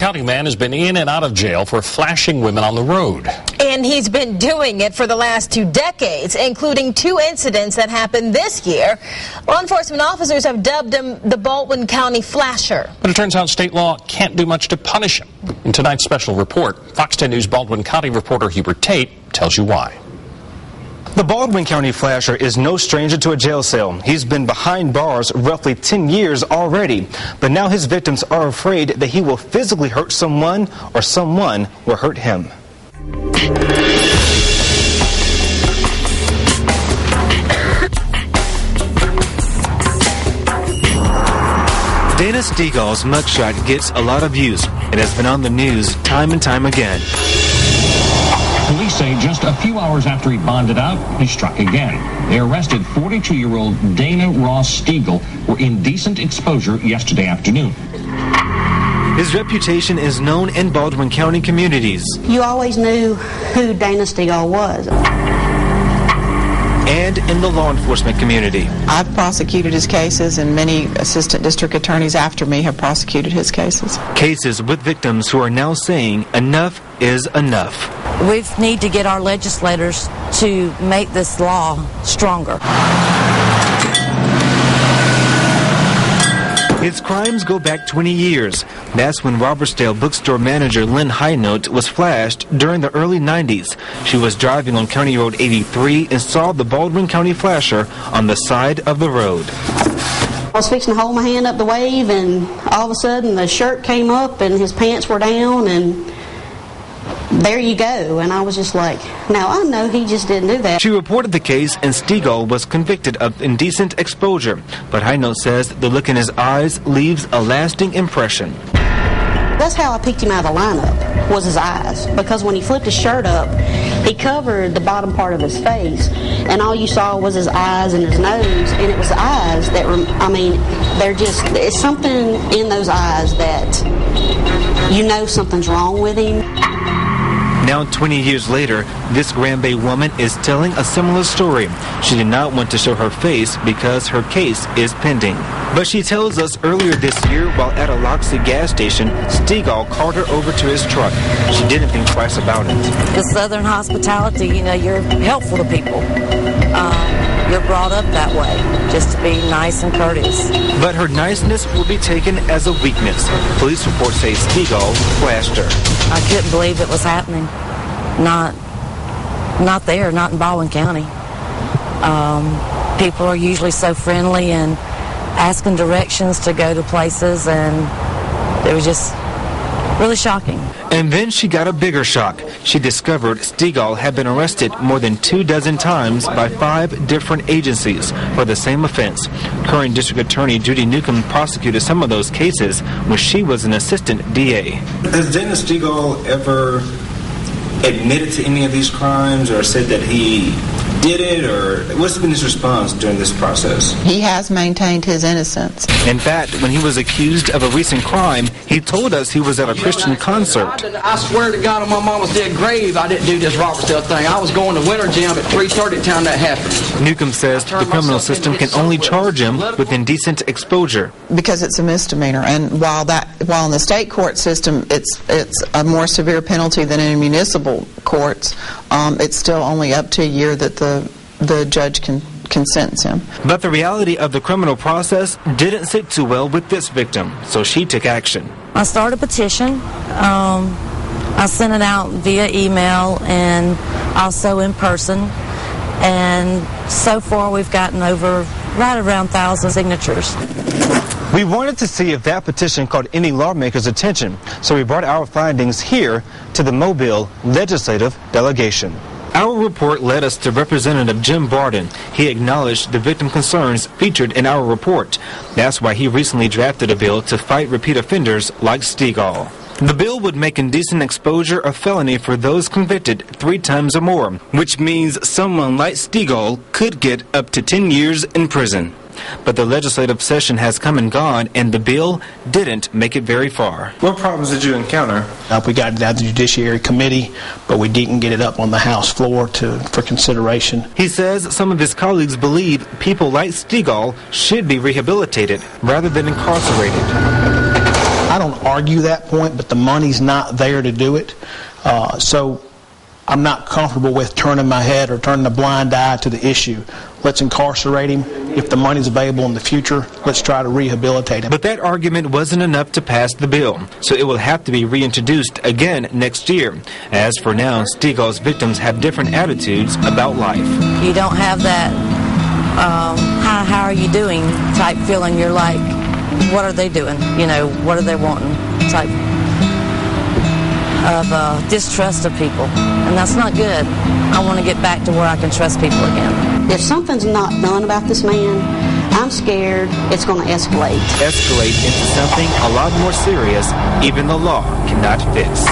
County man has been in and out of jail for flashing women on the road. And he's been doing it for the last 2 decades, including 2 incidents that happened this year. Law enforcement officers have dubbed him the Baldwin County Flasher. But it turns out state law can't do much to punish him. In tonight's special report, Fox 10 News Baldwin County reporter Hubert Tate tells you why. The Baldwin County Flasher is no stranger to a jail cell. He's been behind bars roughly 10 years already. But now his victims are afraid that he will physically hurt someone or someone will hurt him. Dana Stegall's mugshot gets a lot of views. It has been on the news time and time again. Police say just a few hours after he bonded out, he struck again. They arrested 42-year-old Dana Ross Stegall for indecent exposure yesterday afternoon. His reputation is known in Baldwin County communities. You always knew who Dana Stegall was. And in the law enforcement community. I've prosecuted his cases, and many assistant district attorneys after me have prosecuted his cases. Cases with victims who are now saying enough is enough. We need to get our legislators to make this law stronger. His crimes go back 20 years. That's when Robertsdale bookstore manager Lynn Highnote was flashed during the early 90s. She was driving on County Road 83 and saw the Baldwin County Flasher on the side of the road. I was fixing to hold my hand up the wave, and all of a sudden the shirt came up and his pants were down, and there you go. And I was just like, now I know he just didn't do that. She reported the case, and Stegall was convicted of indecent exposure. But Highnote says the look in his eyes leaves a lasting impression. That's how I picked him out of the lineup, was his eyes. Because when he flipped his shirt up, he covered the bottom part of his face, and all you saw was his eyes and his nose, and it was the eyes that were, it's something in those eyes that you know something's wrong with him. Now, 20 years later, this Grand Bay woman is telling a similar story. She did not want to show her face because her case is pending. But she tells us earlier this year, while at a Loxley gas station, Stegall called her over to his truck. She didn't think twice about it. The Southern hospitality, you're helpful to people. You're brought up that way, just to be nice and courteous. But her niceness will be taken as a weakness. Police reports say Stegall flashed her. I couldn't believe it was happening. Not there, not in Baldwin County. People are usually so friendly and asking directions to go to places, and it was just really shocking. And then she got a bigger shock. She discovered Stegall had been arrested more than 24 times by 5 different agencies for the same offense. Current District Attorney Judy Newcomb prosecuted some of those cases when she was an assistant DA. Has Dana Stegall ever admitted to any of these crimes or said that he did it, or what's been his response during this process? He has maintained his innocence. In fact, when he was accused of a recent crime, he told us he was at a Christian concert. I swear to God on my mama's dead grave, I didn't do this Robertsdale thing. I was going to Winter Gym at 3:30 at time that happened. Newcomb says the criminal system can only charge him with indecent exposure. Because it's a misdemeanor, and while in the state court system it's a more severe penalty than in municipal courts, it's still only up to a year that the judge can sentence him. But the reality of the criminal process didn't sit too well with this victim, so she took action. I started a petition. I sent it out via email and also in person. And so far we've gotten over right around 1,000 signatures. We wanted to see if that petition caught any lawmakers' attention, so we brought our findings here to the Mobile Legislative Delegation. Our report led us to Representative Jim Barden. He acknowledged the victim concerns featured in our report. That's why he recently drafted a bill to fight repeat offenders like Stegall. The bill would make indecent exposure a felony for those convicted 3 times or more, which means someone like Stegall could get up to 10 years in prison. But the legislative session has come and gone, and the bill didn't make it very far. What problems did you encounter? We got it out of the Judiciary Committee, but we didn't get it up on the House floor for consideration. He says some of his colleagues believe people like Stegall should be rehabilitated rather than incarcerated. I don't argue that point, but the money's not there to do it. So I'm not comfortable with turning my head or turning a blind eye to the issue. Let's incarcerate him. If the money's available in the future, let's try to rehabilitate him. But that argument wasn't enough to pass the bill, so it will have to be reintroduced again next year. As for now, Stegall's victims have different attitudes about life. You don't have that, how are you doing type feeling. You're like, what are they doing? You know, what are they wanting type of distrust of people, and that's not good. I want to get back to where I can trust people again. If something's not done about this man, I'm scared it's going to escalate. Escalate into something a lot more serious even the law cannot fix.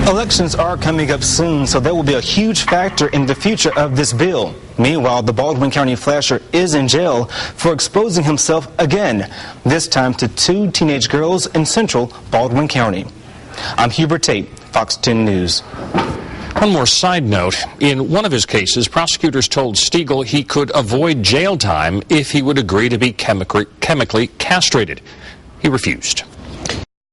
Elections are coming up soon, so that will be a huge factor in the future of this bill. Meanwhile, the Baldwin County flasher is in jail for exposing himself again, this time to 2 teenage girls in central Baldwin County. I'm Hubert Tate, Fox 10 News. One more side note. In one of his cases, prosecutors told Stegall he could avoid jail time if he would agree to be chemically castrated. He refused.